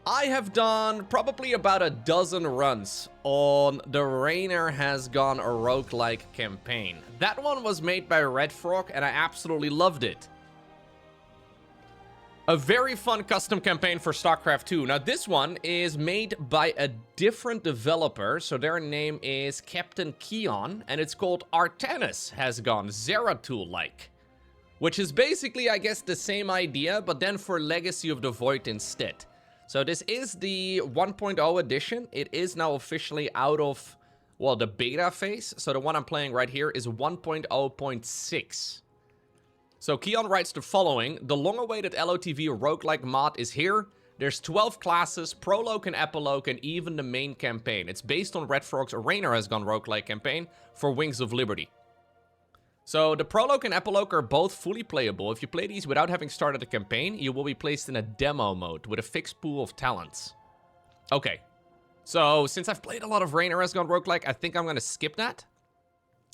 I have done probably about a dozen runs on the Rainer Has Gone a Roguelike campaign. That one was made by Red Frog and I absolutely loved it. A very fun custom campaign for StarCraft 2. Now this one is made by a different developer, so their name is Captain Keon, and it's called Artanis Has Gone Zeratul-like. Which is basically, I guess, the same idea, but then for Legacy of the Void instead. So this is the 1.0 edition. It is now officially out of, well, the beta phase. So the one I'm playing right here is 1.0.6. So Keon writes the following: the long-awaited LOTV roguelike mod is here. There's 12 classes, prologue and epilogue, and even the main campaign. It's based on Red Frog's Rainer Has Gone roguelike campaign for Wings of Liberty. So the prologue and epilogue are both fully playable. If you play these without having started the campaign, you will be placed in a demo mode with a fixed pool of talents. Okay, so since I've played a lot of Rainer Has Gone roguelike, I think I'm going to skip that.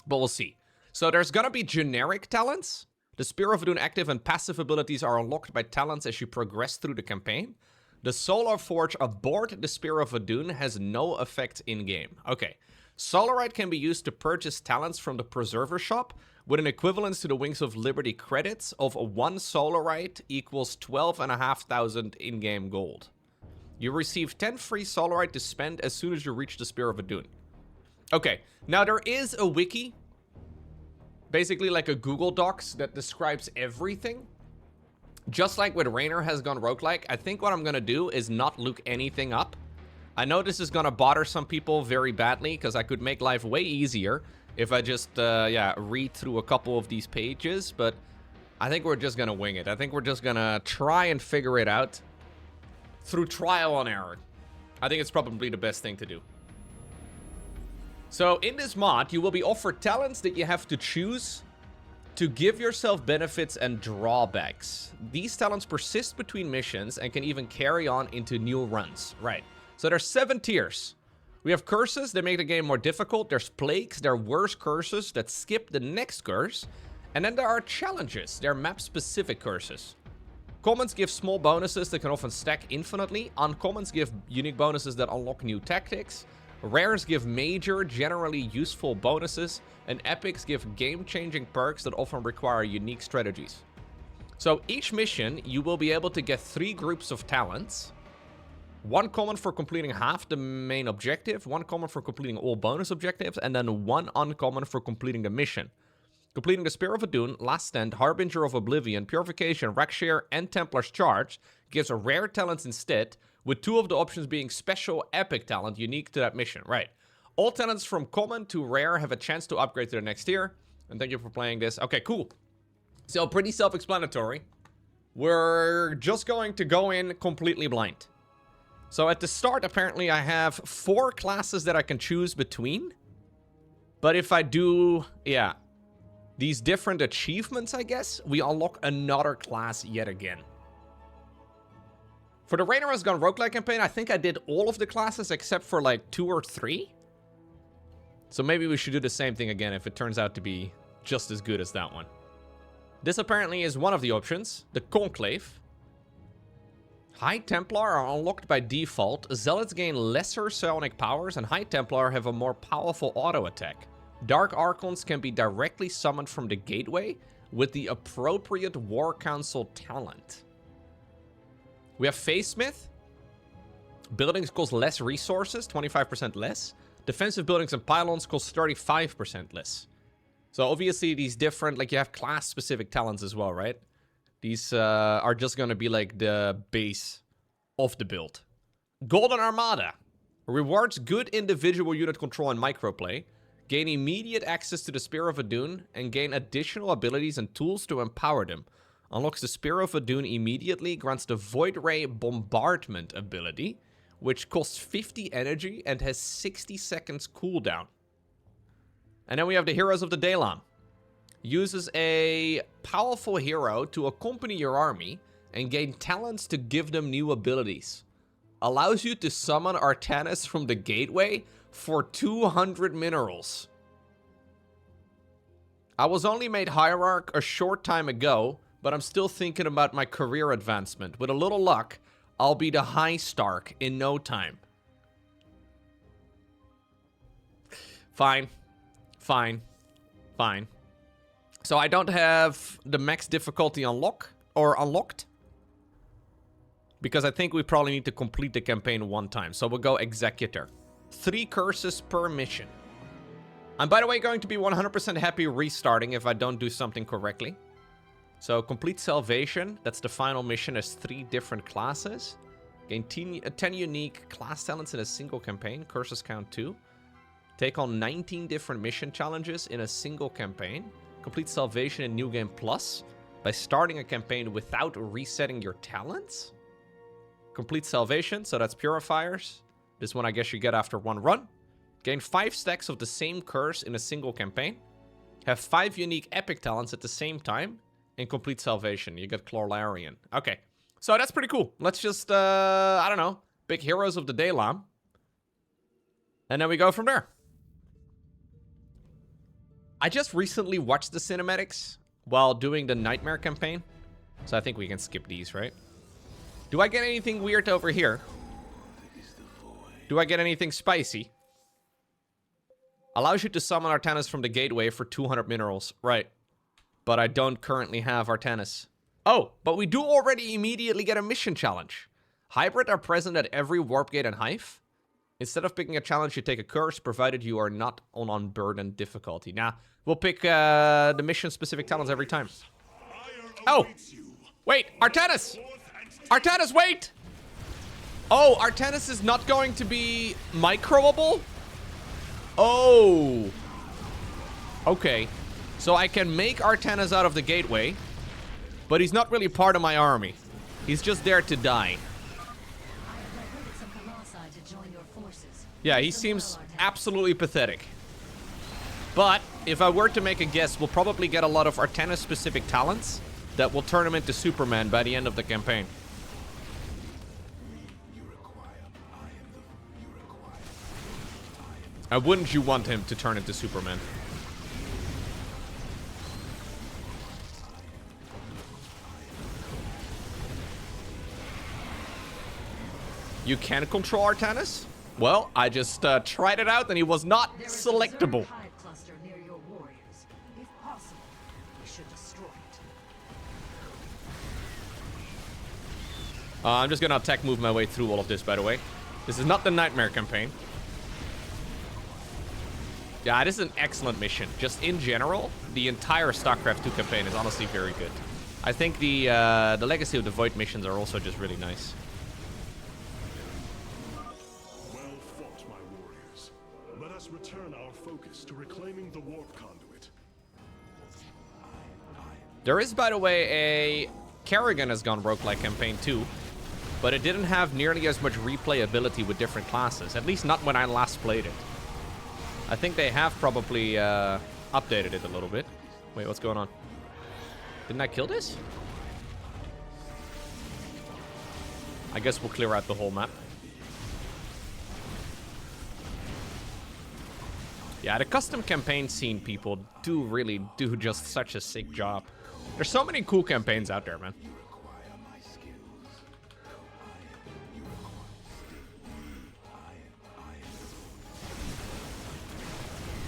But we'll see. So there's going to be generic talents. The Spear of Adun active and passive abilities are unlocked by talents as you progress through the campaign. The Solar Forge aboard the Spear of Adun has no effect in-game. Okay, Solarite can be used to purchase talents from the Preserver shop, with an equivalence to the Wings of Liberty credits of 1 Solarite equals 12,500 in-game gold. You receive 10 free Solarite to spend as soon as you reach the Spear of Adun. Okay, now there is a wiki, basically like a Google Docs that describes everything. Just like with Rainer Has Gone roguelike, I think what I'm gonna do is not look anything up. I know this is gonna bother some people very badly, because I could make life way easier if I just, read through a couple of these pages, but I think we're just gonna wing it. I think we're just gonna try and figure it out through trial and error. I think it's probably the best thing to do. So in this mod, you will be offered talents that you have to choose to give yourself benefits and drawbacks. These talents persist between missions and can even carry on into new runs. Right. So there's 7 tiers. We have curses that make the game more difficult. There's plagues, there are worse curses that skip the next curse. And then there are challenges. They're map-specific curses. Commons give small bonuses that can often stack infinitely. Uncommons give unique bonuses that unlock new tactics. Rares give major, generally useful bonuses. And epics give game-changing perks that often require unique strategies. So each mission, you will be able to get 3 groups of talents. 1 common for completing half the main objective, 1 common for completing all bonus objectives, and then 1 uncommon for completing the mission. Completing the Spear of Adun, Last Stand, Harbinger of Oblivion, Purification, Rakshir, and Templar's Charge gives rare talents instead, with 2 of the options being special epic talent unique to that mission. Right. All talents from common to rare have a chance to upgrade to the next tier. And thank you for playing this. Okay, cool. So pretty self-explanatory. We're just going to go in completely blind. So at the start, apparently I have 4 classes that I can choose between. But if I do, these different achievements, I guess, we unlock another class yet again. For the Rainer Has Gone roguelike campaign, I think I did all of the classes except for like 2 or 3. So maybe we should do the same thing again if it turns out to be just as good as that one. This apparently is one of the options, the Conclave. High Templar are unlocked by default. Zealots gain lesser psionic powers, and High Templar have a more powerful auto attack. Dark Archons can be directly summoned from the gateway with the appropriate War Council talent. We have Phase Smith. Buildings cost less resources, 25% less. Defensive buildings and pylons cost 35% less. So obviously these different, like you have class-specific talents as well, right? These are just going to be like the base of the build. Golden Armada. Rewards good individual unit control and microplay. Gain immediate access to the Spear of Adun. And gain additional abilities and tools to empower them. Unlocks the Spear of Adun immediately. Grants the Void Ray Bombardment ability. Which costs 50 energy and has 60 seconds cooldown. And then we have the Heroes of the Daelaam. Uses a powerful hero to accompany your army and gain talents to give them new abilities. Allows you to summon Artanis from the gateway for 200 minerals. I was only made Hierarch a short time ago, but I'm still thinking about my career advancement. With a little luck, I'll be the High Stark in no time. Fine. Fine. Fine. So I don't have the max difficulty unlocked. Because I think we probably need to complete the campaign one time. So we'll go Executor. 3 curses per mission. I'm, by the way, going to be 100% happy restarting if I don't do something correctly. So complete Salvation. That's the final mission as 3 different classes. Gain 10 unique class talents in a single campaign. Curses count 2. Take on 19 different mission challenges in a single campaign. Complete Salvation in New Game Plus by starting a campaign without resetting your talents. Complete Salvation, so that's Purifiers. This one I guess you get after 1 run. Gain 5 stacks of the same curse in a single campaign. Have 5 unique epic talents at the same time. And complete Salvation. You get Chlorlarian. Okay, so that's pretty cool. Let's just, I don't know, pick Heroes of the Daelaam. And then we go from there. I just recently watched the cinematics while doing the Nightmare campaign. So I think we can skip these, right? Do I get anything weird over here? Do I get anything spicy? Allows you to summon Artanis from the gateway for 200 minerals. Right. But I don't currently have Artanis. Oh, but we do already immediately get a mission challenge. Hybrid are present at every warp gate and hive. Instead of picking a challenge, you take a curse, provided you are not on unburdened difficulty. Now, we'll pick the mission-specific talents every time. Oh! Wait! Artanis! Artanis, wait! Oh, Artanis is not going to be microable? Oh! Okay. So I can make Artanis out of the gateway, but he's not really part of my army. He's just there to die. Yeah, he seems absolutely pathetic. But if I were to make a guess, we'll probably get a lot of Artanis-specific talents that will turn him into Superman by the end of the campaign. Wouldn't you want him to turn into Superman? You can control Artanis? Well, I just tried it out and he was not selectable. I'm just gonna attack move my way through all of this, by the way. This is not the Nightmare campaign. Yeah, this is an excellent mission. Just in general, the entire StarCraft 2 campaign is honestly very good. I think the Legacy of the Void missions are also just really nice. Return our focus to reclaiming the warp conduit. There is, by the way, a Kerrigan has gone roguelike campaign too, but it didn't have nearly as much replayability with different classes, at least not when I last played it. I think they have probably updated it a little bit. Wait, what's going on? Didn't I kill this? I guess we'll clear out the whole map. Yeah, the custom campaign scene people do really do just such a sick job. There's so many cool campaigns out there, man.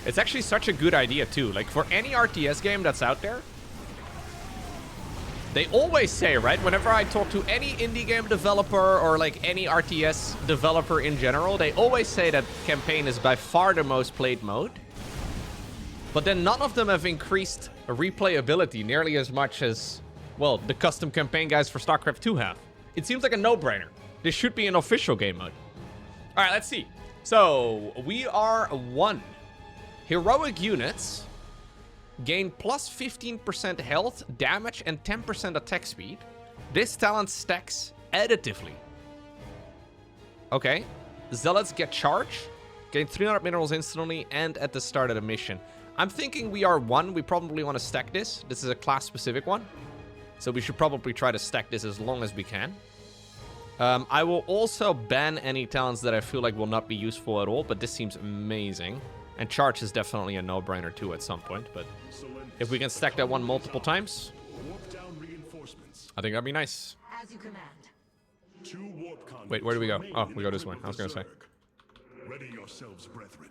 It's actually such a good idea, too. Like, for any RTS game that's out there, they always say, right, whenever I talk to any indie game developer or, like, any RTS developer in general, they always say that campaign is by far the most played mode. But then none of them have increased replayability nearly as much as, well, the custom campaign guys for StarCraft 2 have. It seems like a no-brainer. This should be an official game mode. All right, let's see. So, we are 1. Heroic units gain plus 15% health, damage, and 10% attack speed. This talent stacks additively. Okay. Zealots get charge. Gain 300 minerals instantly and at the start of the mission. I'm thinking we are 1. We probably want to stack this. This is a class-specific one. So we should probably try to stack this as long as we can. I will also ban any talents that I feel like will not be useful at all, but this seems amazing. And charge is definitely a no-brainer too at some point, but if we can stack that one multiple times, I think that'd be nice. As you command. 2 warp conduits. Wait, where do we go? remain Oh, in we go this way. the I was gonna say. Zerg. Ready yourselves, brethren.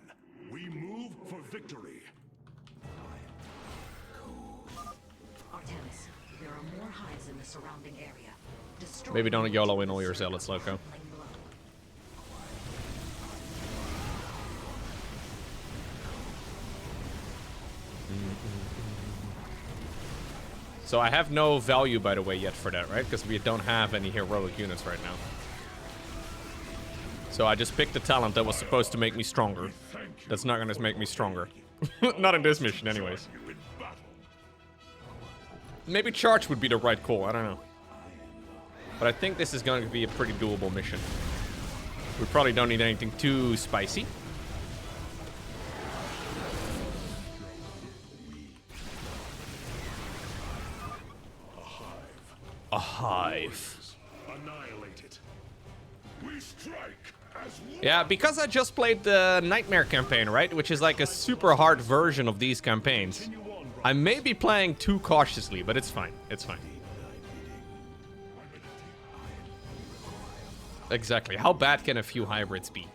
We move for victory. Artanis, there are more hives in the surrounding area. Destroy Maybe don't them YOLO to in all your preserve zealots, Lowko. plain blood. So I have no value, by the way, yet for that, right? Because we don't have any heroic units right now. So I just picked the talent that was supposed to make me stronger. That's not gonna make me stronger. Not in this mission, anyways. Maybe charge would be the right call, I don't know. But I think this is going to be a pretty doable mission. We probably don't need anything too spicy. A hive. Annihilate it. We strike as one. Yeah, because I just played the Nightmare campaign, right? Which is like a super hard version of these campaigns. I may be playing too cautiously, but it's fine. It's fine. Exactly. How bad can a few hybrids be?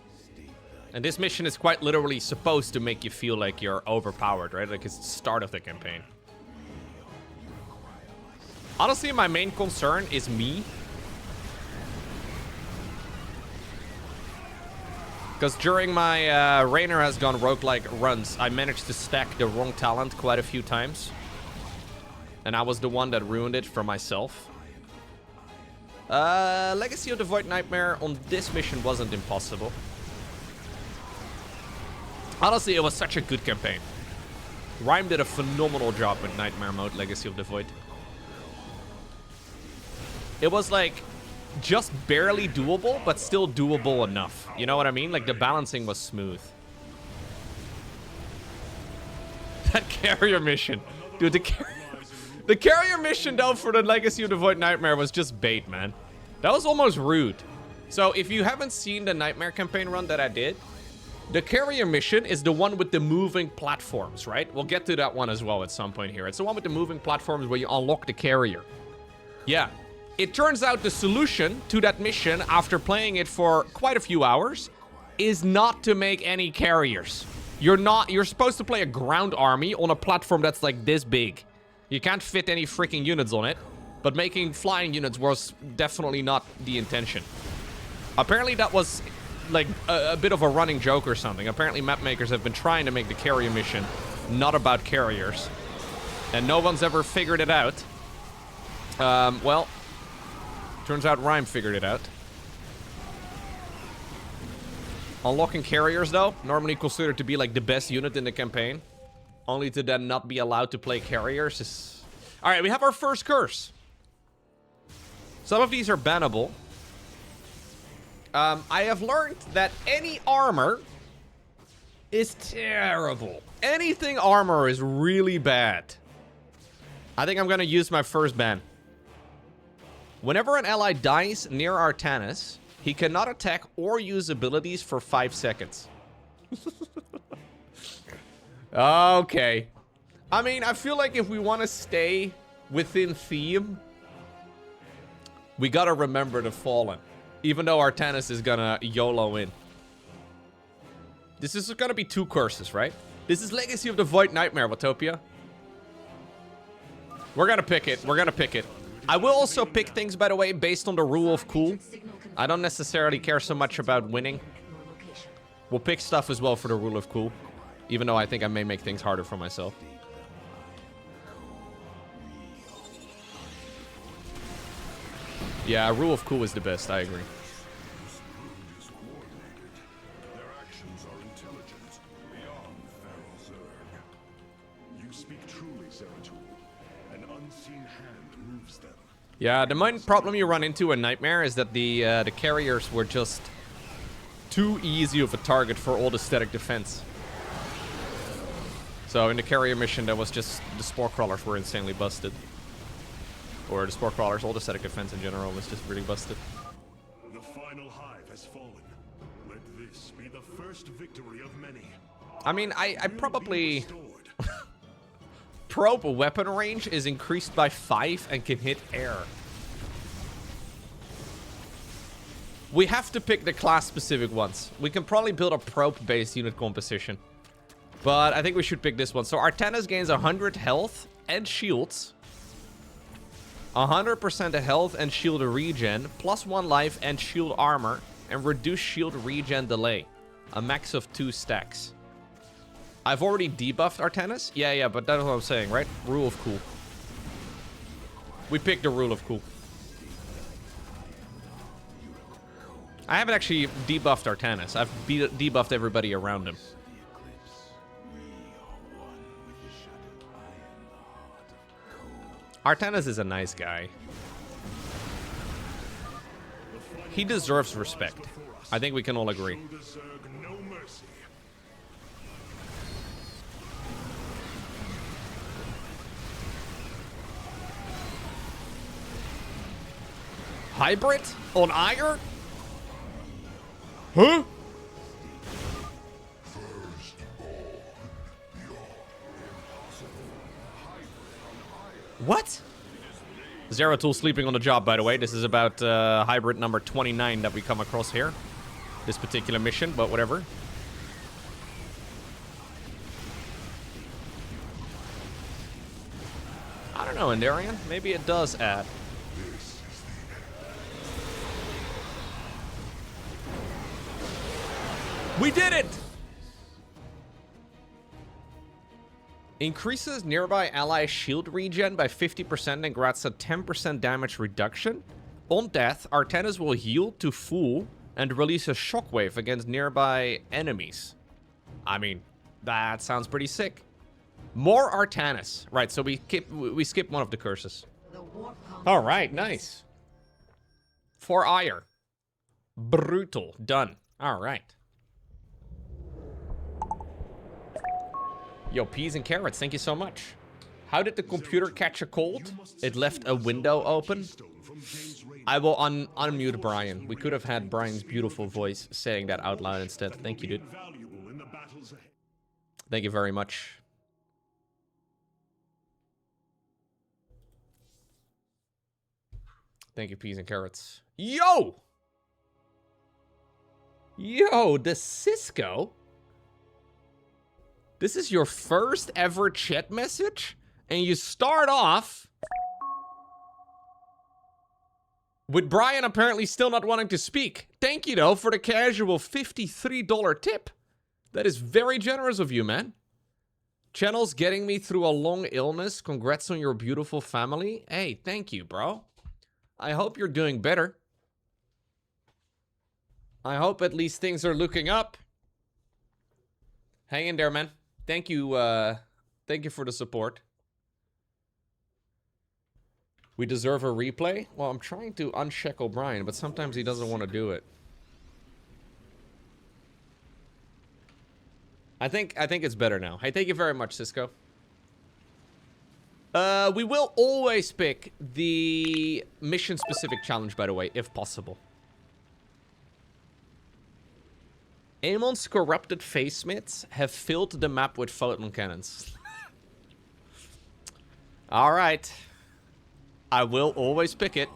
And this mission is quite literally supposed to make you feel like you're overpowered, right? Like it's the start of the campaign. Honestly, my main concern is me. Because during my Rainer has gone roguelike runs, I managed to stack the wrong talent quite a few times. And I was the one that ruined it for myself. Legacy of the Void Nightmare on this mission wasn't impossible. Honestly, it was such a good campaign. Rhyme did a phenomenal job with Nightmare mode, Legacy of the Void. It was like just barely doable, but still doable enough. You know what I mean? Like the balancing was smooth. That carrier mission. Dude, the carrier mission though for the Legacy of the Void Nightmare was just bait, man. That was almost rude. So if you haven't seen the Nightmare campaign run that I did, the carrier mission is the one with the moving platforms, right? We'll get to that one as well at some point here. It's the one with the moving platforms where you unlock the carrier. Yeah. It turns out the solution to that mission, after playing it for quite a few hours, is not to make any carriers. You're supposed to play a ground army on a platform that's like this big. You can't fit any freaking units on it, but making flying units was definitely not the intention. Apparently that was like a bit of a running joke or something. Apparently map makers have been trying to make the carrier mission not about carriers, and no one's ever figured it out. Well, turns out Rhyme figured it out. Unlocking carriers, though, normally considered to be like the best unit in the campaign, only to then not be allowed to play carriers is... Alright, we have our first curse. Some of these are bannable. I have learned that any armor is terrible. Anything armor is really bad. I think I'm gonna use my first ban. Whenever an ally dies near Artanis, he cannot attack or use abilities for 5 seconds. Okay. I mean, I feel like if we want to stay within theme, we gotta remember the Fallen. Even though Artanis is gonna YOLO in. This is gonna be 2 curses, right? This is Legacy of the Void Nightmare, Watopia. We're gonna pick it. We're gonna pick it. I will also pick things, by the way, based on the rule of cool. I don't necessarily care so much about winning. We'll pick stuff as well for the rule of cool. Even though I think I may make things harder for myself. Yeah, rule of cool is the best, I agree. Their actions are intelligent beyond feral Zerg. You speak truly, Zeratul. An unseen hand moves them. Yeah, the main problem you run into in Nightmare is that the carriers were just too easy of a target for all the static defense. So in the carrier mission, there was just the spore crawlers were insanely busted. Or the spore crawlers, all the static defense in general was just really busted. The final hive has fallen. Let this be the first victory of many. I mean, I probably... Restored. Probe weapon range is increased by 5 and can hit air. We have to pick the class-specific ones. We can probably build a probe-based unit composition. But I think we should pick this one. So Artanis gains 100 health and shields. 100% health and shield regen. +1 life and shield armor. And reduce shield regen delay. A max of 2 stacks. I've already debuffed Artanis? Yeah, but that's what I'm saying, right? Rule of cool. We picked the rule of cool. I haven't actually debuffed Artanis. I've debuffed everybody around him. Artanis is a nice guy. He deserves respect. I think we can all agree. Hybrid? On Ire? Huh? What? Zeratul sleeping on the job, by the way. This is about hybrid number 29 that we come across here. This particular mission, but whatever. I don't know, Endarian. Maybe it does add. We did it! Increases nearby ally shield regen by 50% and grants a 10% damage reduction. On death, Artanis will heal to full and release a shockwave against nearby enemies. I mean, that sounds pretty sick. More Artanis. Right, so we skip one of the curses. All right, nice. For Ire. Brutal. Done. All right. Yo, peas and carrots, thank you so much. How did the computer catch a cold? It left a window open. I will unmute Brian. We could have had Brian's beautiful voice saying that out loud instead. Thank you, dude. Thank you very much. Thank you, peas and carrots. Yo! Yo, the Cisco? This is your first ever chat message? And you start off with Brian apparently still not wanting to speak. Thank you, though, for the casual $53 tip. That is very generous of you, man. Channel's getting me through a long illness. Congrats on your beautiful family. Hey, thank you, bro. I hope you're doing better. I hope at least things are looking up. Hang in there, man. Thank you for the support. We deserve a replay? Well, I'm trying to unsheck O'Brien, but sometimes he doesn't want to do it. I think it's better now. Hey, thank you very much, Cisco. We will always pick the mission-specific challenge, by the way, if possible. Amon's corrupted face smiths have filled the map with photon cannons. Alright. I will always pick it.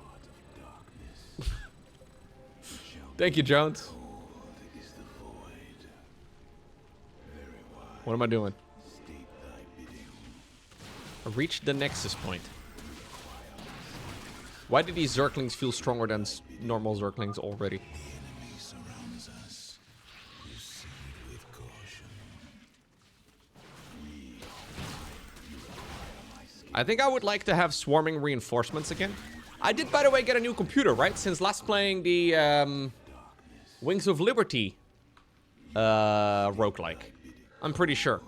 Thank you, Jones. What am I doing? I reached the nexus point. Why did these Zerglings feel stronger than normal Zerglings already? I think I would like to have swarming reinforcements again. I did, by the way, get a new computer, right? Since last playing the Wings of Liberty roguelike. I'm pretty sure.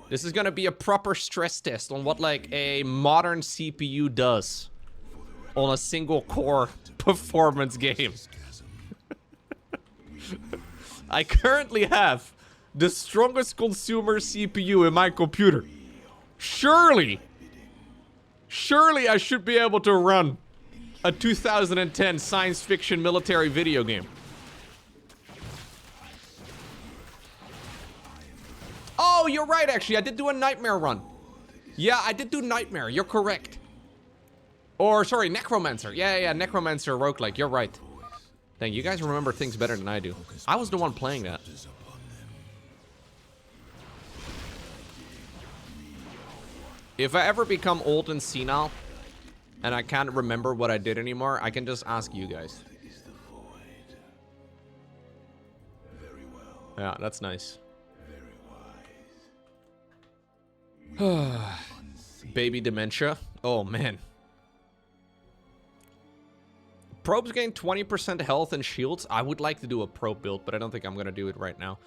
This is gonna be a proper stress test on what, like, a modern CPU does on a single core performance game. I currently have the strongest consumer CPU in my computer. Surely I should be able to run a 2010 science fiction military video game. Oh, you're right, actually. I did do a Nightmare run. Yeah, I did do Nightmare. You're correct. Or, sorry, Necromancer. Yeah, Necromancer roguelike. You're right. Dang, you guys remember things better than I do. I was the one playing that. If I ever become old and senile, and I can't remember what I did anymore, I can just ask you guys. Yeah, that's nice. Baby dementia. Oh, man. Probes gain 20% health and shields. I would like to do a probe build, but I don't think I'm going to do it right now.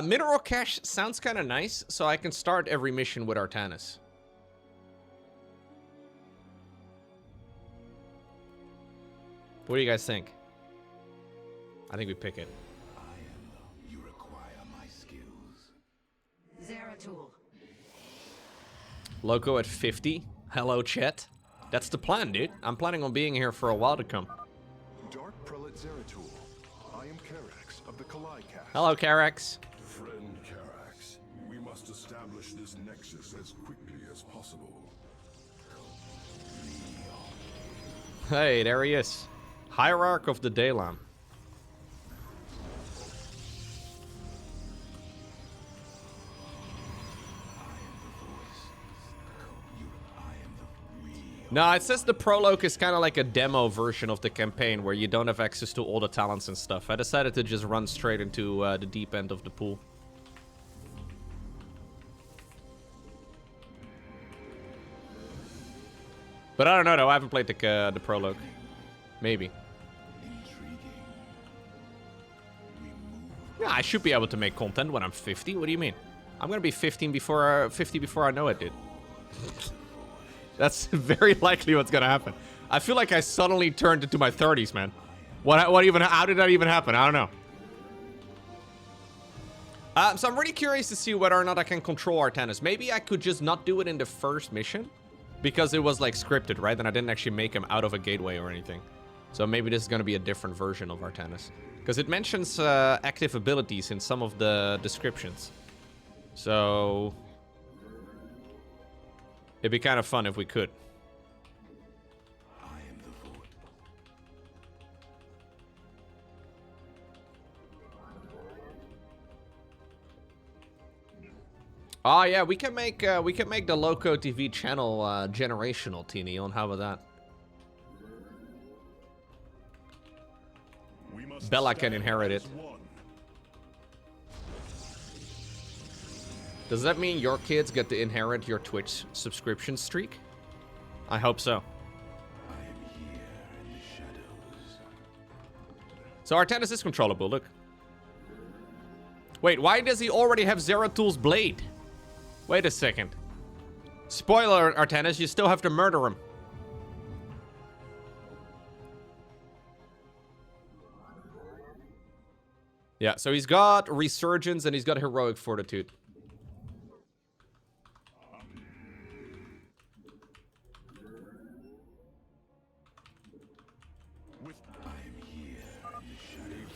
Mineral cache sounds kind of nice, so I can start every mission with Artanis. What do you guys think? I think we pick it. You require my skills. Zeratul. Lowko at 50. Hello, chat. That's the plan, dude. I'm planning on being here for a while to come. Dark Prelate Zeratul. I am Karax of the Kalai Cast. Hello, Karax. Friend Karax, we must establish this nexus as quickly as possible. Hey, there he is. Hierarch of the Daelaam. No, it says the prologue is kind of like a demo version of the campaign where you don't have access to all the talents and stuff. I decided to just run straight into the deep end of the pool. But I don't know though, I haven't played the prologue. Maybe. Yeah, I should be able to make content when I'm 50. What do you mean? I'm gonna be 50 before I know it, dude. That's very likely what's gonna happen. I feel like I suddenly turned into my 30s, man. How did that even happen? I don't know. So I'm really curious to see whether or not I can control Artanis. Maybe I could just not do it in the first mission because it was like scripted, right? And I didn't actually make him out of a gateway or anything. So maybe this is gonna be a different version of Artanis. Because it mentions active abilities in some of the descriptions. So it'd be kind of fun if we could. Oh yeah, we can make the Lowko TV channel generational, T-Neon. How about that? Bella can inherit it. Does that mean your kids get to inherit your Twitch subscription streak? I hope so. So Artanis is controllable, look. Wait, why does he already have Zeratul's blade? Wait a second. Spoiler, Artanis, you still have to murder him. Yeah, so he's got Resurgence and he's got Heroic Fortitude.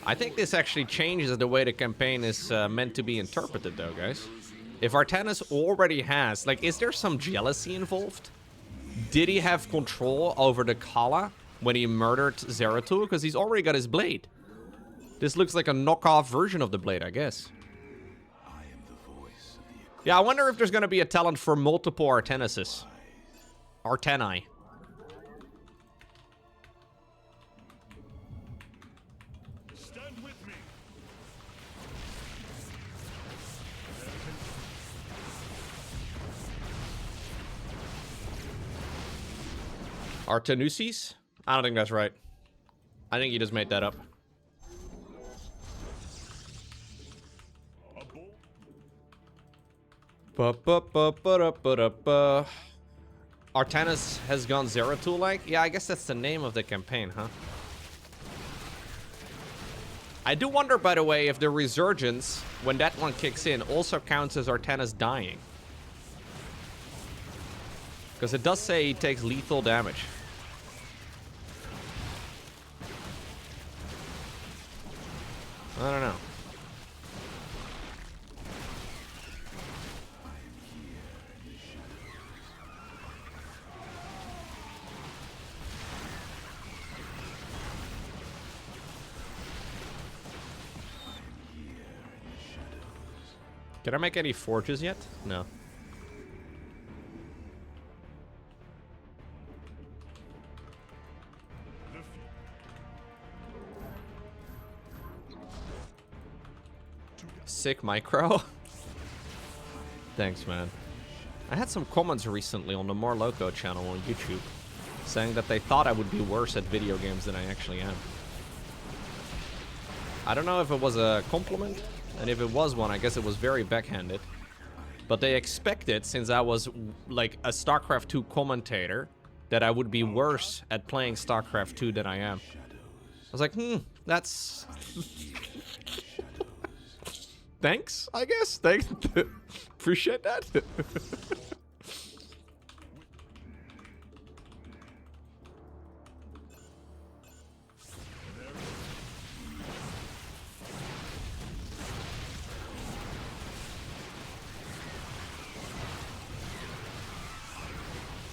I think this actually changes the way the campaign is meant to be interpreted, though, guys. If Artanis already has... Like, is there some jealousy involved? Did he have control over the Kala when he murdered Zeratul? Because he's already got his blade. This looks like a knockoff version of the blade, I guess. Yeah, I wonder if there's going to be a talent for multiple Artanises. Artani. Stand with me. Artanusis? I don't think that's right. I think you just made that up. Artanis has gone Zeratul-like? Yeah, I guess that's the name of the campaign, huh? I do wonder, by the way, if the Resurgence, when that one kicks in, also counts as Artanis dying. Because it does say he takes lethal damage. I don't know. Can I make any forges yet? No. Sick micro. Thanks, man. I had some comments recently on the More Lowko channel on YouTube saying that they thought I would be worse at video games than I actually am. I don't know if it was a compliment, and if it was one, I guess it was very backhanded. But they expected, since I was like a StarCraft 2 commentator, that I would be worse at playing StarCraft 2 than I am. I was like, that's... Thanks, I guess. Thanks. Appreciate that.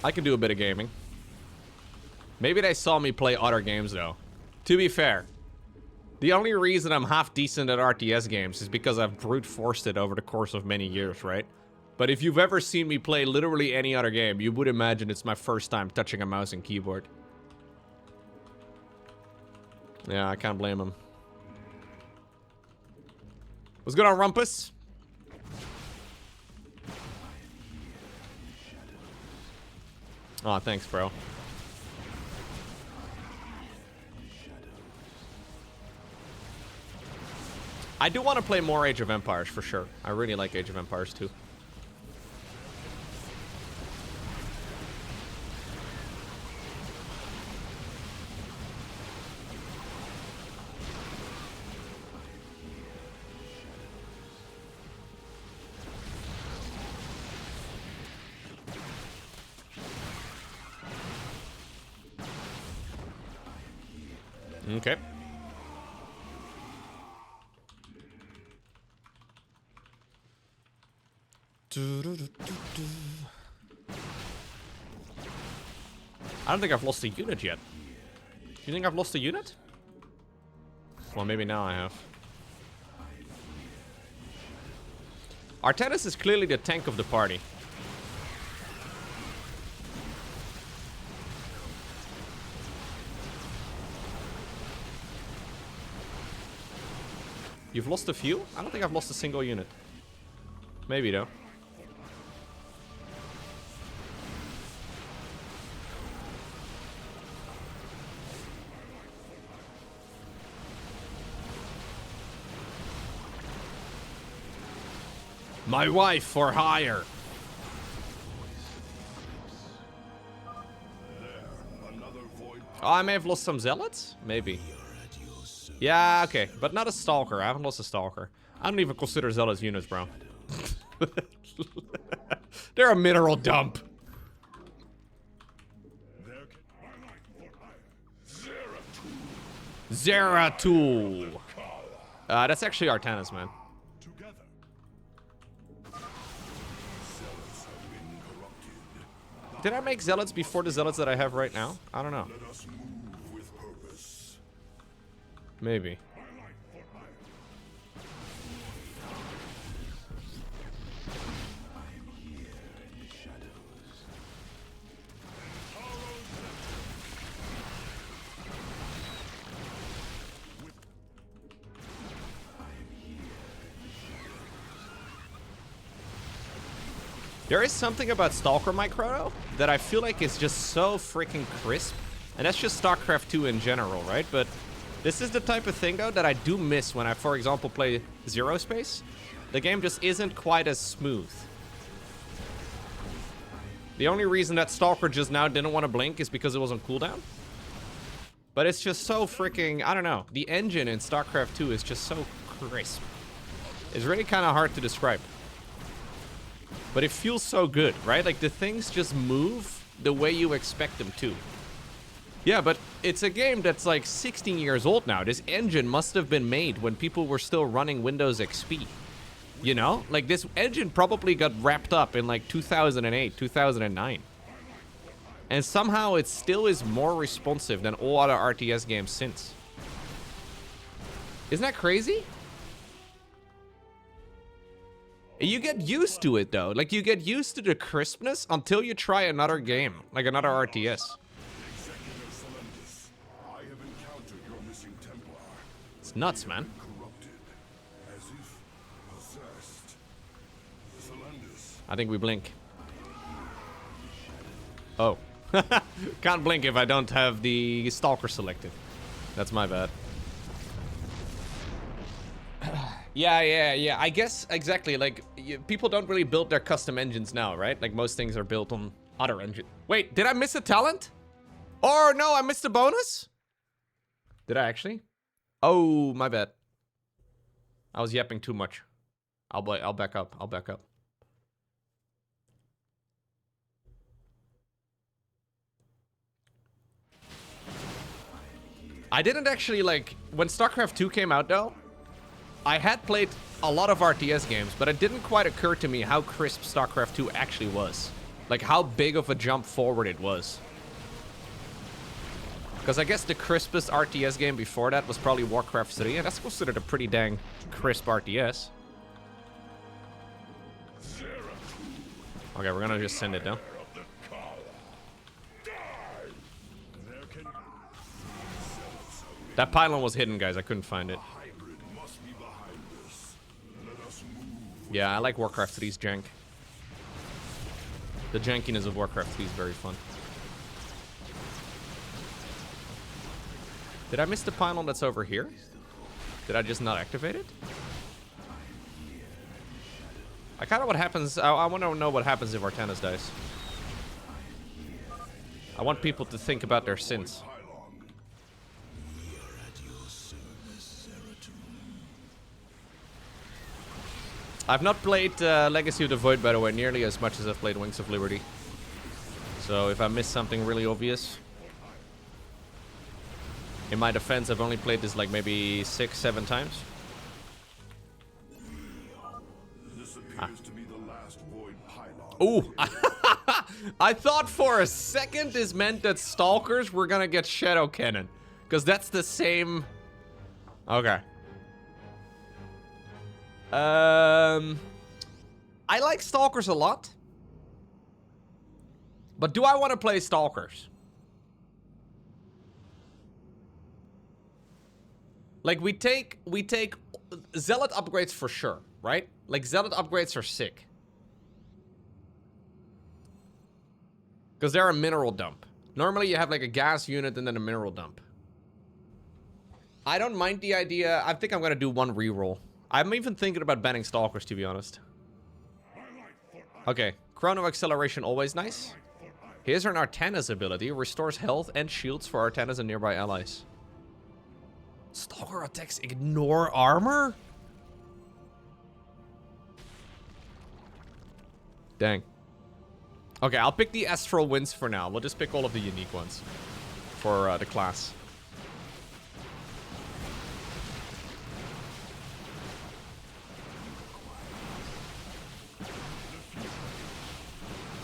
I can do a bit of gaming. Maybe they saw me play other games, though. To be fair, the only reason I'm half decent at RTS games is because I've brute forced it over the course of many years, right? But if you've ever seen me play literally any other game, you would imagine it's my first time touching a mouse and keyboard. Yeah, I can't blame him. What's good on, Rumpus? Aw, thanks, bro. I do want to play more Age of Empires, for sure. I really like Age of Empires, too. Okay. I don't think I've lost a unit yet. You think I've lost a unit? Well, maybe now I have. Artanis is clearly the tank of the party. You've lost a few? I don't think I've lost a single unit. Maybe, though. My wife for hire. Oh, I may have lost some zealots? Maybe. Yeah, okay. But not a stalker. I haven't lost a stalker. I don't even consider zealots units, bro. They're a mineral dump. Zeratul. That's actually Artanis, man. Did I make zealots before the zealots that I have right now? I don't know. Maybe. There is something about Stalker Micro that I feel like is just so freaking crisp. And that's just StarCraft 2 in general, right? But this is the type of thing, though, that I do miss when I, for example, play Zero Space. The game just isn't quite as smooth. The only reason that Stalker just now didn't want to blink is because it was on cooldown. But it's just so freaking, I don't know. The engine in StarCraft 2 is just so crisp. It's really kind of hard to describe. But it feels so good, right? Like, the things just move the way you expect them to. Yeah, but it's a game that's like 16 years old now. This engine must have been made when people were still running Windows XP. You know? Like, this engine probably got wrapped up in like 2008, 2009. And somehow it still is more responsive than all other RTS games since. Isn't that crazy? You get used to it, though. Like, you get used to the crispness until you try another game. Like, another RTS. Executor Solemnis, I have encountered your missing Templar. It's nuts, man. Corrupted, as if possessed. Solemnis, I think we blink. Oh. Can't blink if I don't have the Stalker selected. That's my bad. Yeah. I guess, exactly, like, people don't really build their custom engines now, right? Like, most things are built on other engines. Wait, did I miss a talent? Or, no, I missed a bonus? Did I actually? Oh, my bad. I was yapping too much. I'll back up. I'll back up. I didn't actually, like, when StarCraft 2 came out, though, I had played a lot of RTS games, but it didn't quite occur to me how crisp StarCraft 2 actually was. Like, how big of a jump forward it was. Because I guess the crispest RTS game before that was probably Warcraft 3, and that's considered a pretty dang crisp RTS. Okay, we're gonna just send it down. That pylon was hidden, guys. I couldn't find it. Yeah, I like Warcraft 3's jank. The jankiness of Warcraft 3 is very fun. Did I miss the pylon that's over here? Did I just not activate it? I kind of what happens. I want to know what happens if Artanis dies. I want people to think about their sins. I've not played Legacy of the Void, by the way, nearly as much as I've played Wings of Liberty. So if I miss something really obvious... In my defense, I've only played this like maybe 6-7 times. this appears to be the last void pylon. Ooh! I thought for a second this meant that Stalkers were gonna get Shadow Cannon. Because that's the same... Okay. I like Stalkers a lot. But do I want to play Stalkers? Like, we take Zealot upgrades for sure, right? Like, Zealot upgrades are sick. Because they're a mineral dump. Normally, you have, like, a gas unit and then a mineral dump. I don't mind the idea. I think I'm going to do one reroll. I'm even thinking about banning Stalkers, to be honest. Okay, Chrono Acceleration, always nice. Here's an Artanis ability. Restores health and shields for Artanis and nearby allies. Stalker attacks ignore armor? Dang. Okay, I'll pick the Astral Winds for now. We'll just pick all of the unique ones for the class.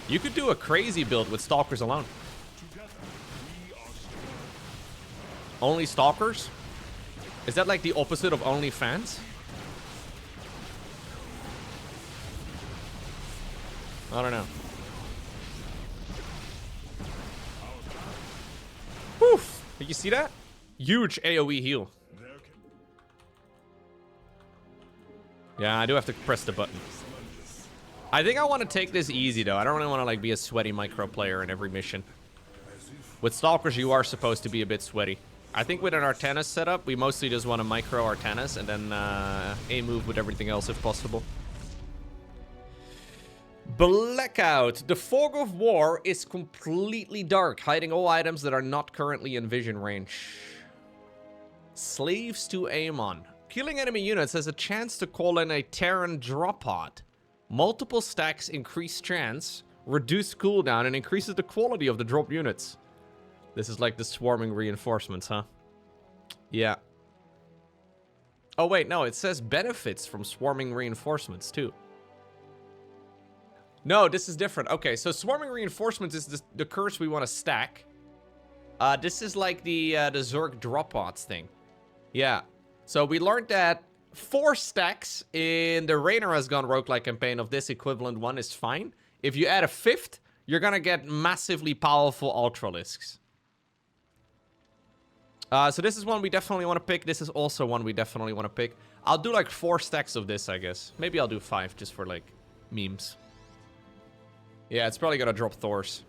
You could do a crazy build with Stalkers alone. Only Stalkers? Is that like the opposite of only fans? I don't know. Woof! Did you see that? Huge AoE heal. Yeah, I do have to press the button. I think I want to take this easy, though. I don't really want to, like, be a sweaty micro player in every mission. With Stalkers, you are supposed to be a bit sweaty. I think with an Artanis setup, we mostly just want to micro Artanis and then A-move with everything else if possible. Blackout. The fog of war is completely dark, hiding all items that are not currently in vision range. Slaves to Amon. Killing enemy units has a chance to call in a Terran drop pod. Multiple stacks increase chance, reduce cooldown, and increases the quality of the dropped units. This is like the swarming reinforcements, huh? Yeah. Oh, wait, no, it says benefits from swarming reinforcements, too. No, this is different. Okay, so swarming reinforcements is the curse we want to stack. This is like the Zerg drop pods thing. Yeah. So we learned that 4 stacks in the Rainer Has Gone roguelike campaign of this equivalent one is fine. If you add a 5th, you're gonna get massively powerful Ultralisks. So this is one we definitely want to pick. This is also one we definitely want to pick. I'll do like 4 stacks of this, I guess. Maybe I'll do 5 just for like memes. Yeah, it's probably gonna drop Thor's.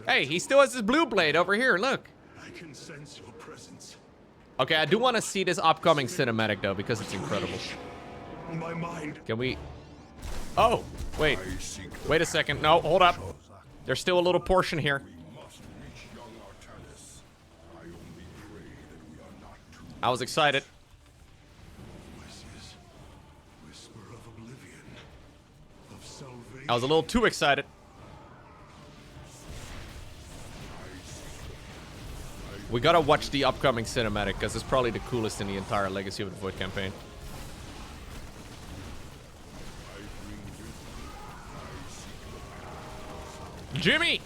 Hey, he still has his blue blade over here, look. I can sense your presence. Okay, I do want to see this upcoming cinematic though, because it's incredible. My mind. Can we... Oh, wait. Wait a second. No, hold up. There's still a little portion here. We must reach young Artanis. I only pray that we are not too. I was excited. Voices. Whisper of oblivion. Of salvation. I was a little too excited. We gotta watch the upcoming cinematic, because it's probably the coolest in the entire Legacy of the Void campaign. Jimmy!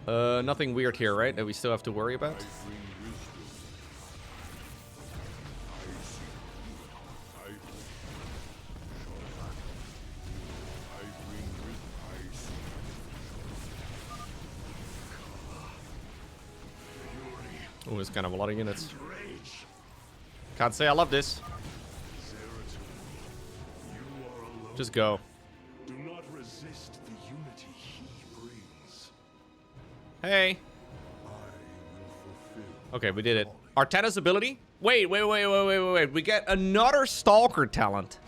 Nothing weird here, right? That we still have to worry about? Oh, it's kind of a lot of units. Can't say I love this. Just go. Do not resist the unity he brings. Hey. Okay, we did it. Artanis ability? Wait. We get another Stalker talent.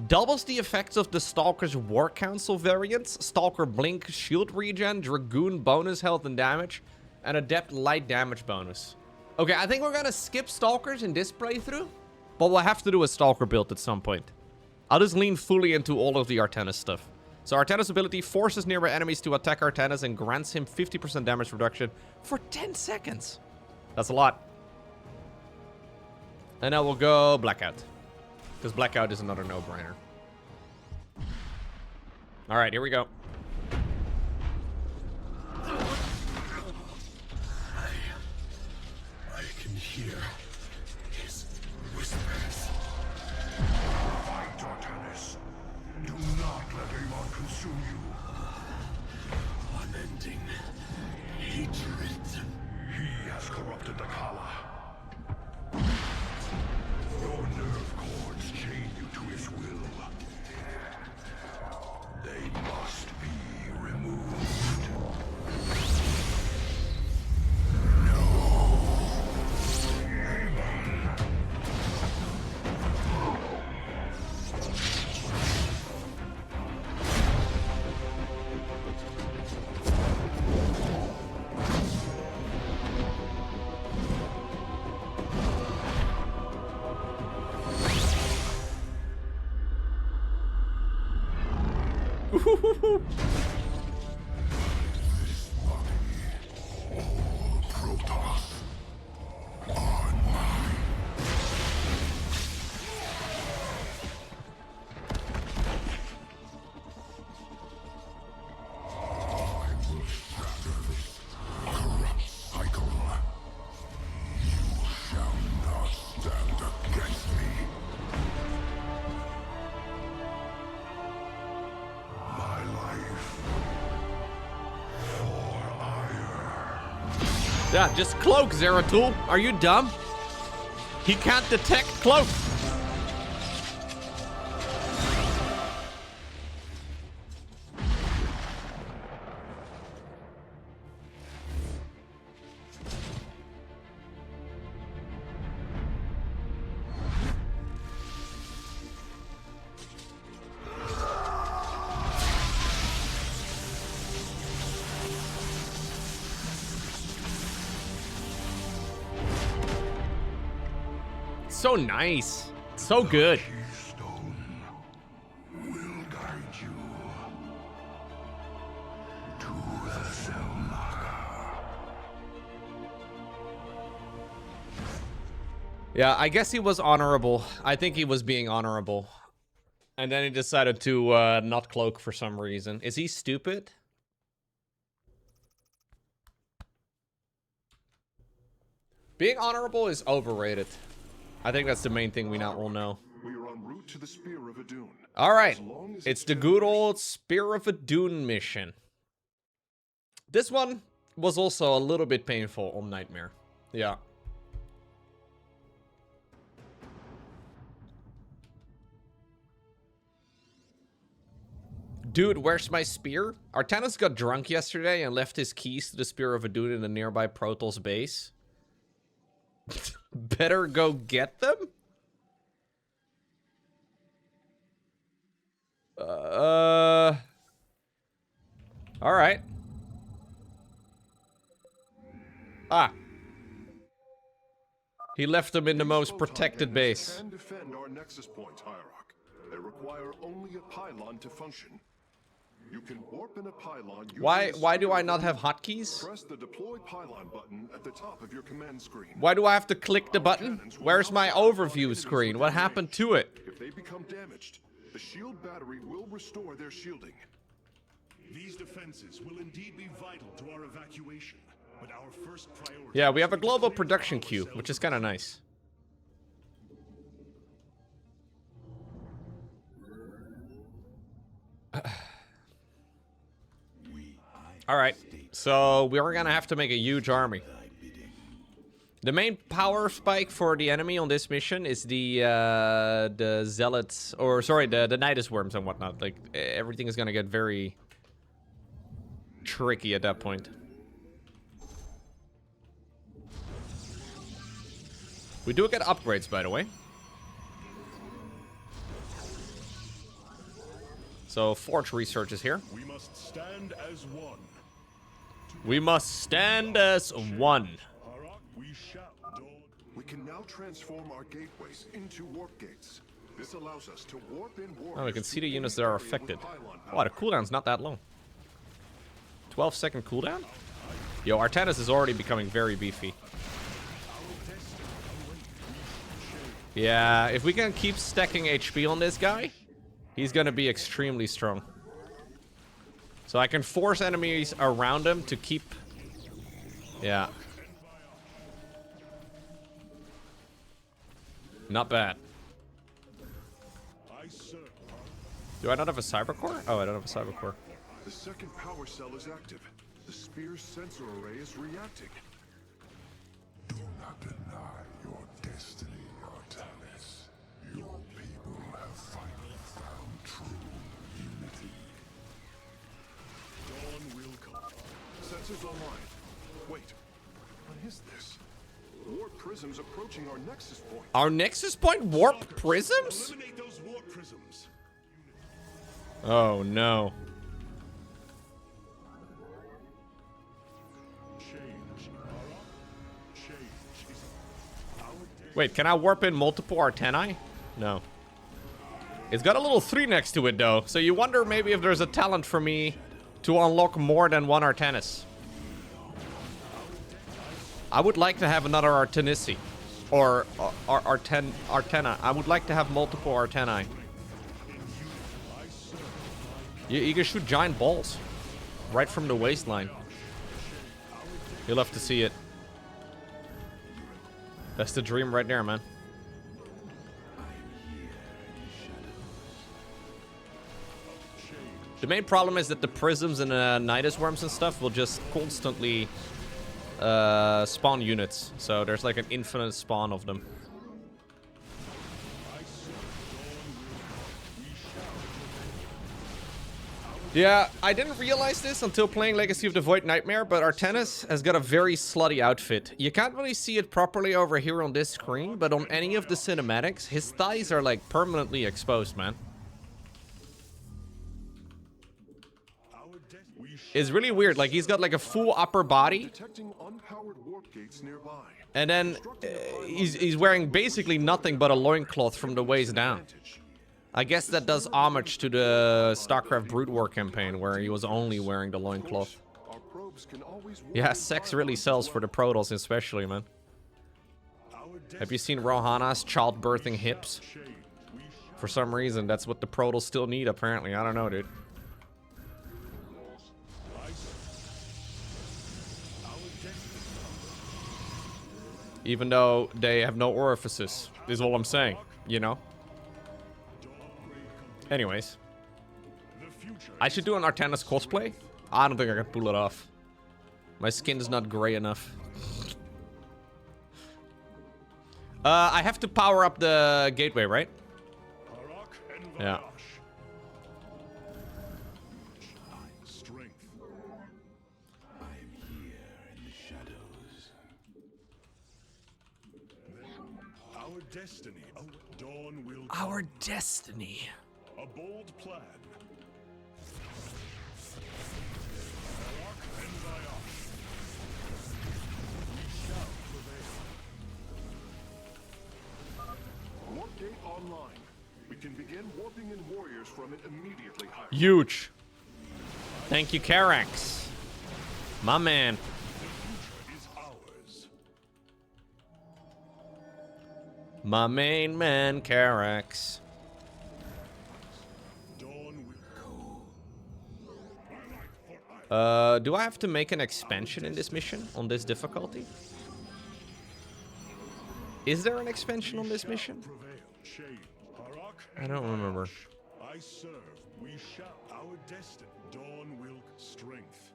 Doubles the effects of the Stalker's War Council variants. Stalker Blink, Shield Regen, Dragoon bonus health and damage, and Adept light damage bonus. Okay, I think we're gonna skip Stalkers in this playthrough, but we'll have to do a Stalker build at some point. I'll just lean fully into all of the Artanis stuff. So Artanis ability forces nearby enemies to attack Artanis and grants him 50% damage reduction for 10 seconds. That's a lot. And now we'll go Blackout, because Blackout is another no-brainer. All right, here we go. I can hear his whispers. Fight, Artanis. Do not let Amon consume you. Unending hatred. He has corrupted the Kala. Your nerve cords chain you to his will. They must be removed. Yeah, just cloak, Zeratul. Are you dumb? He can't detect cloak. So nice. So good. Keystone will guide you to the Selmaga. Yeah, I guess he was honorable. I think he was being honorable. And then he decided to not cloak for some reason. Is he stupid? Being honorable is overrated. I think that's the main thing we now all know. We are en route to the Spear of Adun. Alright, As long as it's the good old Spear of Adun mission. This one was also a little bit painful on Nightmare. Yeah. Dude, where's my spear? Artanis got drunk yesterday and left his keys to the Spear of Adun in the nearby Protoss base. Better go get them? Alright. Ah. He left them in the most protected base. Can defend our nexus points, Hierarch. They require only a pylon to function. You can warp in a pylon. Why do I not have hotkeys? Press the deploy pylon button at the top of your command screen. Why do I have to click the button? Where's my overview screen? What happened to it? If they become damaged, the shield battery will restore their shielding. These defenses will indeed be vital to our evacuation, but our first priority... Yeah, we have a global production queue, which is kind of nice. Alright, so we're gonna have to make a huge army. The main power spike for the enemy on this mission is the zealots, or sorry, the Nidus worms and whatnot. Like, everything is gonna get very tricky at that point. We do get upgrades, by the way. So, Forge Research is here. We must stand as one. We must stand as one. We shall. We can now transform our gateways into warp gates. This allows us to warp in warp. Oh, we can see the units that are affected. Oh, the cooldown's not that long. 12-second cooldown? Yo, Artanis is already becoming very beefy. Yeah, if we can keep stacking HP on this guy, he's gonna be extremely strong. So I can force enemies around him to keep... Yeah. Not bad. Do I not have a cyber core? Oh, I don't have a cyber core. The second power cell is active. The spear's sensor array is reacting. Do not deny your destiny, Artanis. Your people have finally found true unity. Dawn will come. Sensors online. Wait, what is this? Warp prisms approaching our nexus point. Our nexus point warp prisms? Eliminate those warp prisms. Oh no. Wait, can I warp in multiple Artani? No. It's got a little 3 next to it though, so you wonder maybe if there's a talent for me to unlock more than one Artanis. I would like to have another Artanisi. Or Artena. I would like to have multiple Artani. You can shoot giant balls. Right from the waistline. You'll have to see it. That's the dream right there, man. The main problem is that the prisms and Nidus worms and stuff will just constantly spawn units. So there's like an infinite spawn of them. Yeah, I didn't realize this until playing Legacy of the Void Nightmare, but Artanis has got a very slutty outfit. You can't really see it properly over here on this screen, but on any of the cinematics, his thighs are like permanently exposed, man. It's really weird, like he's got like a full upper body. Detecting unpowered warp gates nearby. And then he's wearing basically nothing but a loincloth from the waist down. I guess that does homage to the StarCraft Brood War campaign, where he was only wearing the loincloth. Yeah, sex really sells for the Protoss especially, man. Have you seen Rohana's childbirthing hips? For some reason, that's what the Protoss still need, apparently. I don't know, dude. Even though they have no orifices, is all I'm saying, you know? Anyways. I should do an Artanis cosplay. I don't think I can pull it off. My skin is not gray enough. I have to power up the gateway, right? Yeah. Destiny. Dawn will Our destiny. a bold plan. Warp gate online. We can begin warping in warriors from it immediately. Huge. Thank you, Carax. My man. Is ours. My main man, Carax. Dawn will Do I have to make an expansion in this mission on this difficulty? Is there an expansion on this mission? I don't remember. I serve. We shall. Our destiny. Dawn will strength.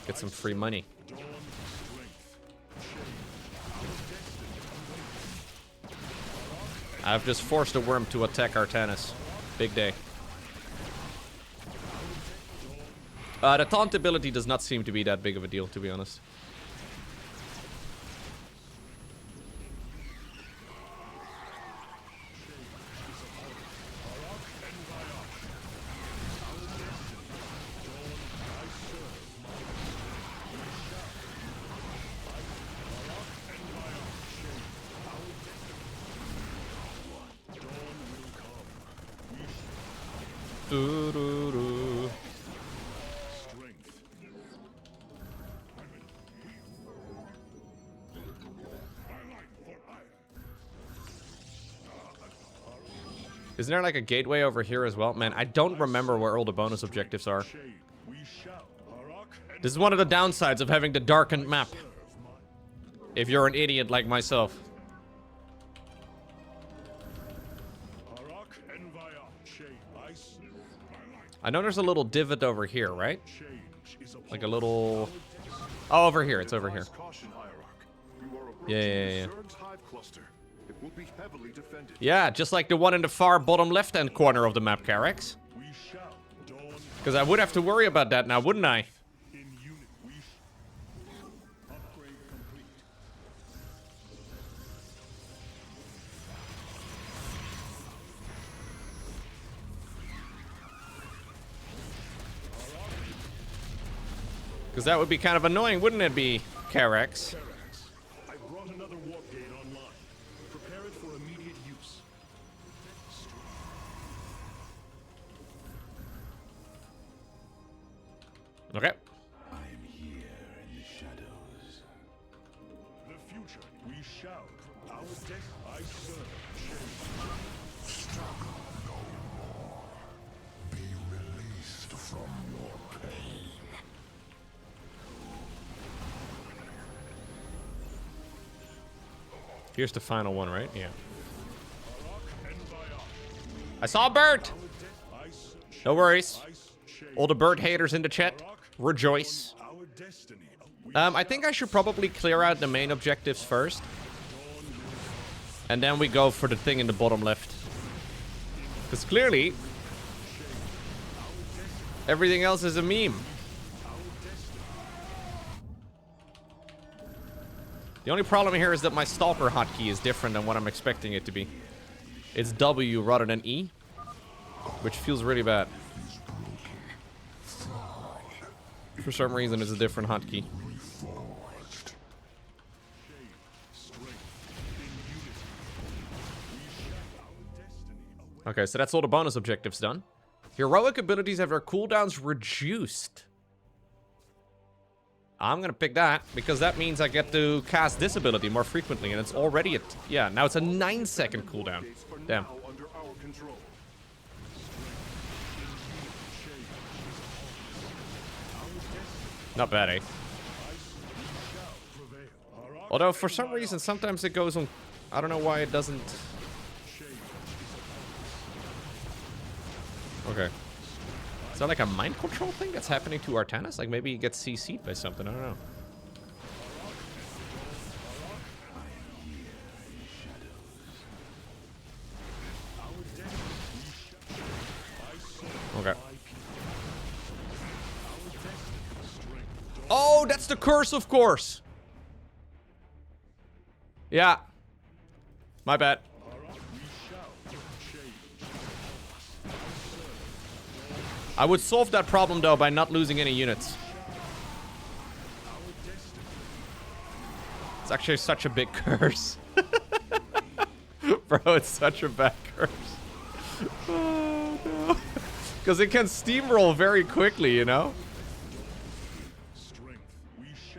Get some free money. Dawn strength. I've just forced a worm to attack Artanis. Big day. The taunt ability does not seem to be that big of a deal, to be honest. Doo-doo-doo. Isn't there like a gateway over here as well? Man, I don't remember where all the bonus objectives are. This is one of the downsides of having the darkened map. If you're an idiot like myself. I know there's a little divot over here, right? Like a little... Oh, over here. It's over here. Yeah. Yeah, just like the one in the far bottom left-hand corner of the map, Carax. Because I would have to worry about that now, wouldn't I? Because that would be kind of annoying, wouldn't it be, Carax? I brought another warp gate online. Prepare it for immediate use. Okay. I am here in the shadows. The future, we shall. Our death, I serve. Struggle no more. Be released from your pain. Here's the final one, right? Yeah. I saw a bird! No worries. All the bird haters in the chat, rejoice. I think I should probably clear out the main objectives first. And then we go for the thing in the bottom left. Because clearly, everything else is a meme. The only problem here is that my Stalker hotkey is different than what I'm expecting it to be. It's W rather than E, which feels really bad. For some reason, it's a different hotkey. Okay, so that's all the bonus objectives done. Heroic abilities have their cooldowns reduced. I'm gonna pick that, because that means I get to cast this ability more frequently, and it's already yeah, now it's a 9-second cooldown. Damn. Not bad, eh? Although, for some reason, sometimes it goes on... I don't know why it doesn't... Okay. Is that like a mind control thing that's happening to Artanis? Like maybe he gets CC'd by something, I don't know. Okay. Oh, that's the curse, of course. Yeah. My bad. I would solve that problem, though, by not losing any units. It's actually such a big curse. Bro, it's such a bad curse. Oh, no. Because it can steamroll very quickly, you know?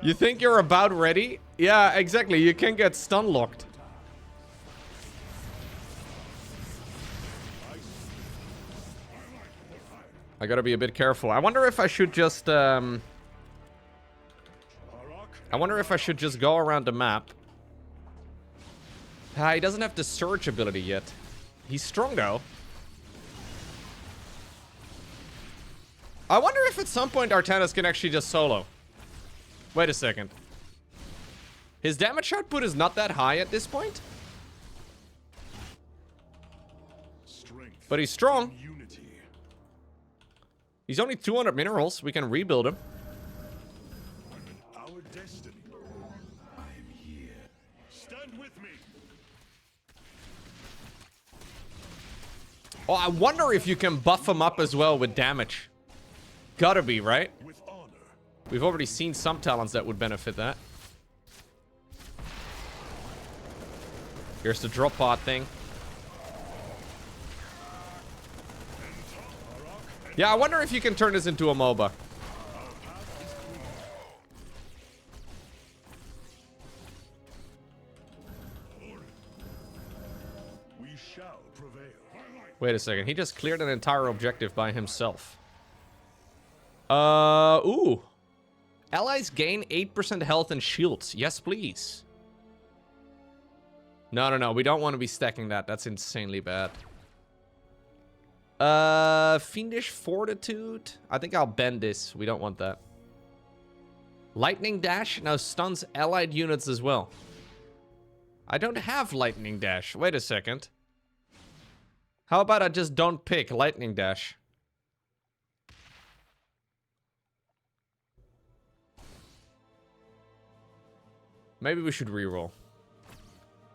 You think you're about ready? Yeah, exactly. You can get stun locked. I gotta be a bit careful. I wonder if I should just, I wonder if I should just go around the map. He doesn't have the surge ability yet. He's strong, though. I wonder if at some point Artanis can actually just solo. Wait a second. His damage output is not that high at this point. But he's strong. He's only 200 minerals. We can rebuild him. Our destiny. I am here. Stand with me. Oh, I wonder if you can buff him up as well with damage. Gotta be, right? With honor. We've already seen some talents that would benefit that. Here's the drop pod thing. Yeah, I wonder if you can turn this into a MOBA. We shall prevail. Wait a second. He just cleared an entire objective by himself. Ooh. Allies gain 8% health and shields. Yes, please. No, no, no. We don't want to be stacking that. That's insanely bad. Fiendish Fortitude. I think I'll bend this. We don't want that. Lightning Dash now stuns allied units as well. I don't have Lightning Dash. Wait a second. How about I just don't pick Lightning Dash? Maybe we should reroll.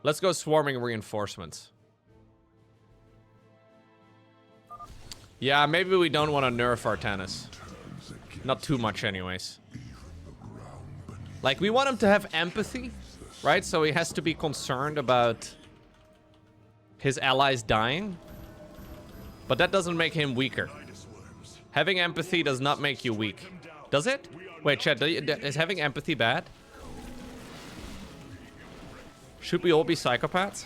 Let's go Swarming Reinforcements. Yeah, maybe we don't want to nerf Artanis. Not too much anyways. Like, we want him to have empathy, right? So he has to be concerned about his allies dying. But that doesn't make him weaker. Having empathy does not make you weak. Does it? Wait, chat, is having empathy bad? Should we all be psychopaths?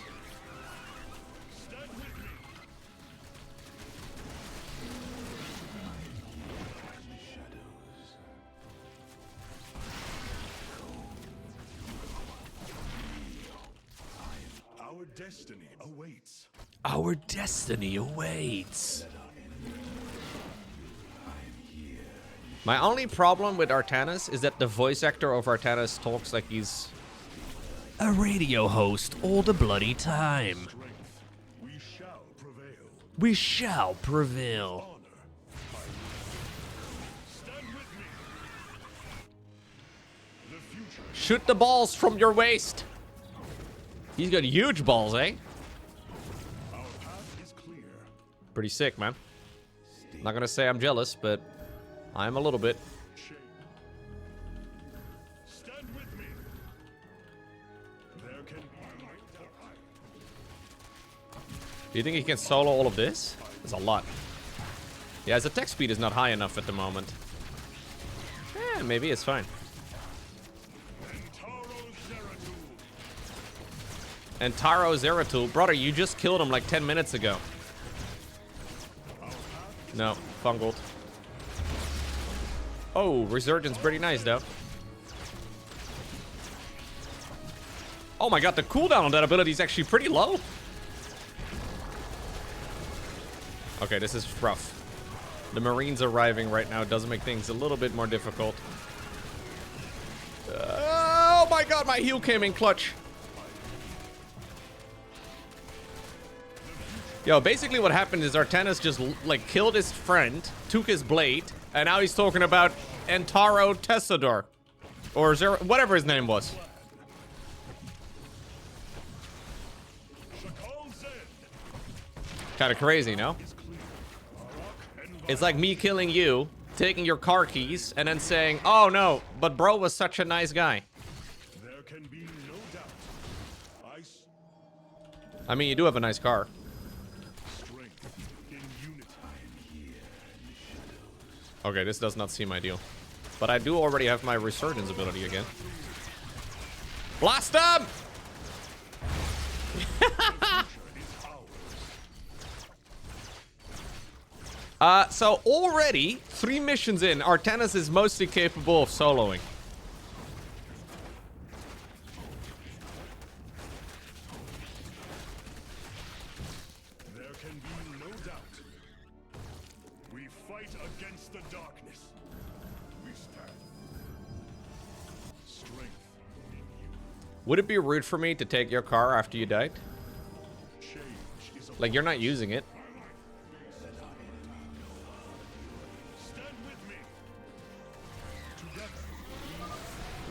Our destiny awaits. Our destiny awaits. My only problem with Artanis is that the voice actor of Artanis talks like he's a radio host all the bloody time. We shall prevail. We shall prevail. Honor. Stand with me. The future. Shoot the balls from your waist. He's got huge balls, eh? Our path is clear. Pretty sick, man. Not gonna say I'm jealous, but I'm a little bit. Shame. Stand with me. There can be light. Do you think he can solo all of this? That's a lot. Yeah, his attack speed is not high enough at the moment. Eh, maybe it's fine. And Taro Zeratul. Brother, you just killed him like 10 minutes ago. No, fungled. Oh, Resurgence pretty nice, though. Oh my god, the cooldown on that ability is actually pretty low. Okay, this is rough. The Marines arriving right now does make things a little bit more difficult. Oh my god, my heal came in clutch. Yo, basically what happened is Artanis just, like, killed his friend, took his blade, and now he's talking about Entaro Tessador. Or whatever his name was. Kind of crazy, no? It's like me killing you, taking your car keys, and then saying, oh no, but bro was such a nice guy. There can be no doubt. I mean, you do have a nice car. Strength in unity. Okay, this does not seem ideal. But I do already have my resurgence ability again. Blast him! So already, 3 missions in, Artanis is mostly capable of soloing. There can be no doubt. We fight against the darkness. We stand. Strength in you. Would it be rude for me to take your car after you died? Change is a Like, you're not using it. stand with me. Together.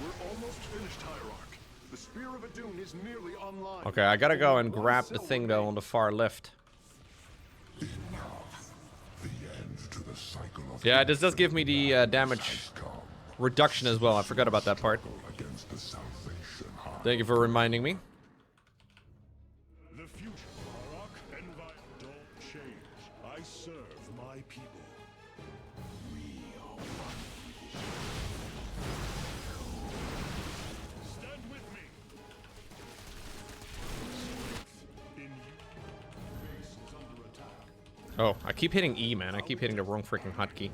We're almost finished, Hierarch. The Spear of Adun is nearly online. Okay, I gotta go and grab the thing, though, on the far left. Enough. The end to the cycle of Yeah, this does give me the damage come reduction as well. I forgot about that part. against the salvation heart. Thank you for reminding me. The future, Hierarch, and don't change. I serve my people. Stand with me. Strength in you. Base is under attack. Oh, I keep hitting E, man. I keep hitting the wrong freaking hotkey.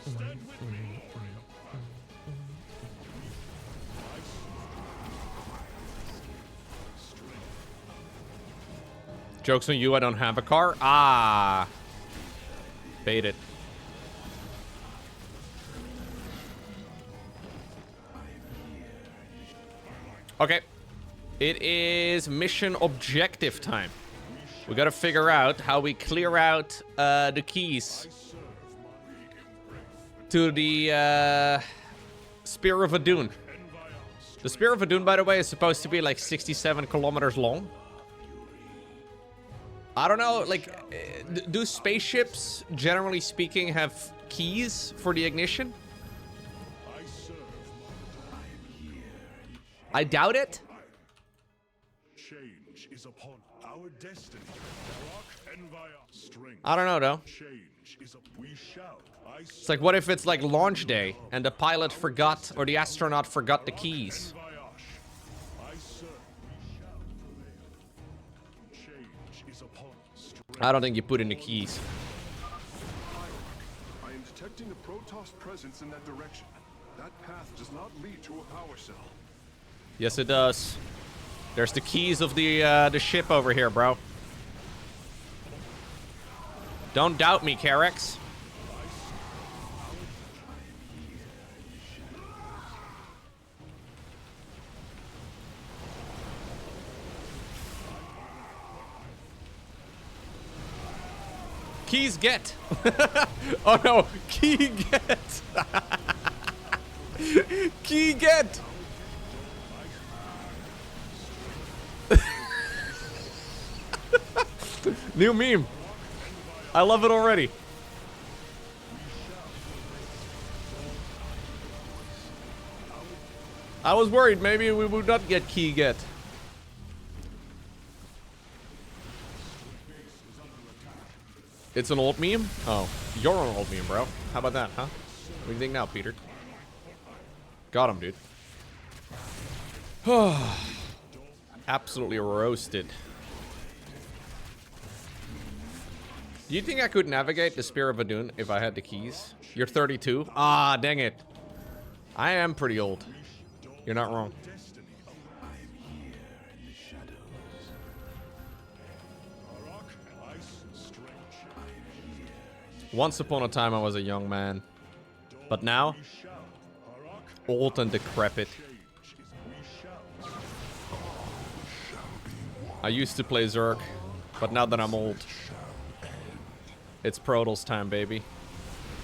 Stand with me. Joke's on you, I don't have a car. Ah. Bait it. Okay. It is mission objective time. We gotta figure out how we clear out the keys to the Spear of Adun. The Spear of Adun, by the way, is supposed to be like 67 kilometers long. I don't know, like, do spaceships, generally speaking, have keys for the ignition? I doubt it. Change is upon our destiny. Rock and via strength. I don't know, though. Change is we shall. It's like, what if it's like launch day and the pilot forgot, or the astronaut forgot the keys? I serve. We shall prevail. Change is upon strength. I don't think you put in the keys. I am detecting a Protoss presence in that direction. That path does not lead to a power cell. Yes, it does. There's the keys of the ship over here, bro. Don't doubt me, Carex. Keys get. Oh no, key get. Key get. New meme. I love it already. I was worried maybe we would not get key get. It's an old meme? Oh, you're an old meme, bro. How about that, huh? What do you think now, Peter? Got him, dude. Absolutely roasted. Do you think I could navigate the Spear of Adun if I had the keys? You're 32? Ah, dang it. I am pretty old. You're not wrong. Once upon a time I was a young man. But now, old and decrepit. I used to play Zerg, but now that I'm old, it's Protoss time, baby.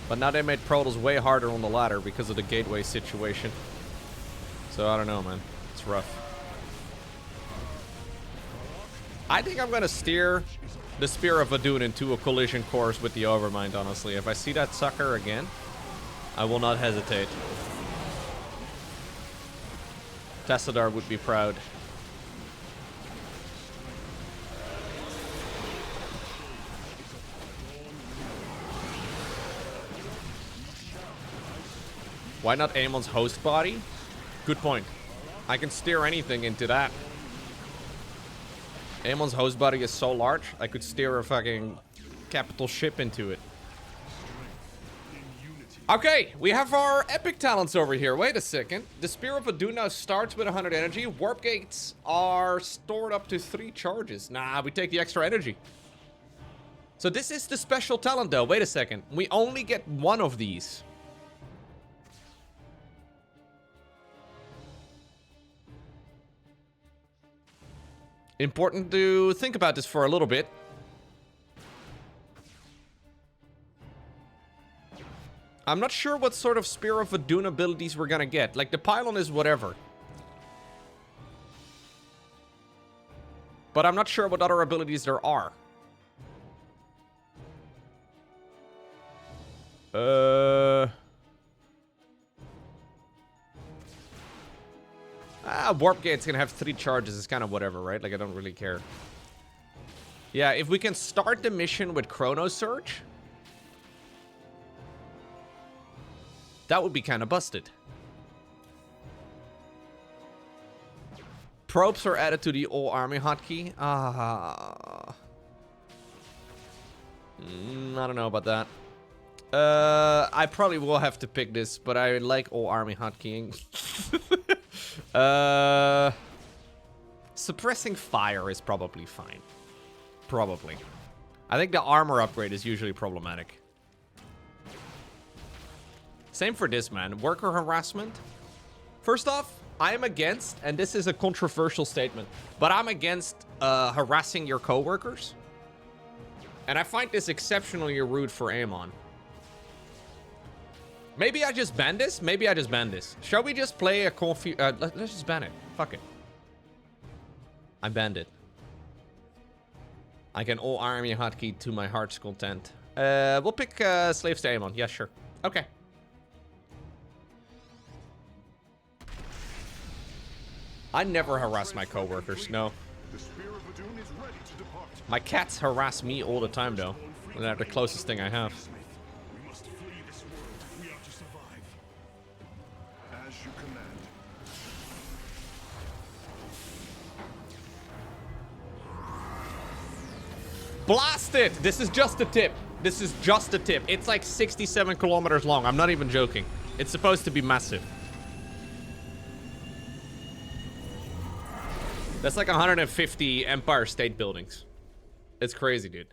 But now they made Protoss way harder on the ladder because of the gateway situation. So I don't know, man. It's rough. I think I'm gonna steer the Spear of Adun into a collision course with the Overmind, honestly. If I see that sucker again, I will not hesitate. Tassadar would be proud. Why not Amon's host body? Good point. I can steer anything into that. Amon's host body is so large, I could steer a fucking capital ship into it. Okay, we have our epic talents over here. Wait a second. The Spear of Adun now starts with 100 energy. Warp gates are stored up to 3 charges. Nah, we take the extra energy. So this is the special talent though. Wait a second. We only get 1 of these. Important to think about this for a little bit. I'm not sure what sort of Spear of Adun abilities we're gonna get. Like, the pylon is whatever. But I'm not sure what other abilities there are. Warp Gate's gonna have 3 charges. It's kind of whatever, right? Like, I don't really care. Yeah, if we can start the mission with Chrono Surge, that would be kind of busted. Probes are added to the all army hotkey. I don't know about that. I probably will have to pick this, but I like all army hotkeying. Suppressing fire is probably fine. Probably. I think the armor upgrade is usually problematic. Same for this, man. Worker harassment. First off, I am against, and this is a controversial statement, but I'm against harassing your coworkers. And I find this exceptionally rude for Amon. Maybe I just ban this? Maybe I just ban this. Shall we just play a let's just ban it. Fuck it. I banned it. I can all army hotkey to my heart's content. We'll pick Slaves to Amon. Yeah, sure. Okay. I never harass my coworkers, no. My cats harass me all the time, though. They're the closest thing I have. We must flee this world. We are to survive. As you command. Blast it! This is just a tip. This is just a tip. It's like 67 kilometers long. I'm not even joking. It's supposed to be massive. That's like 150 Empire State Buildings. It's crazy, dude.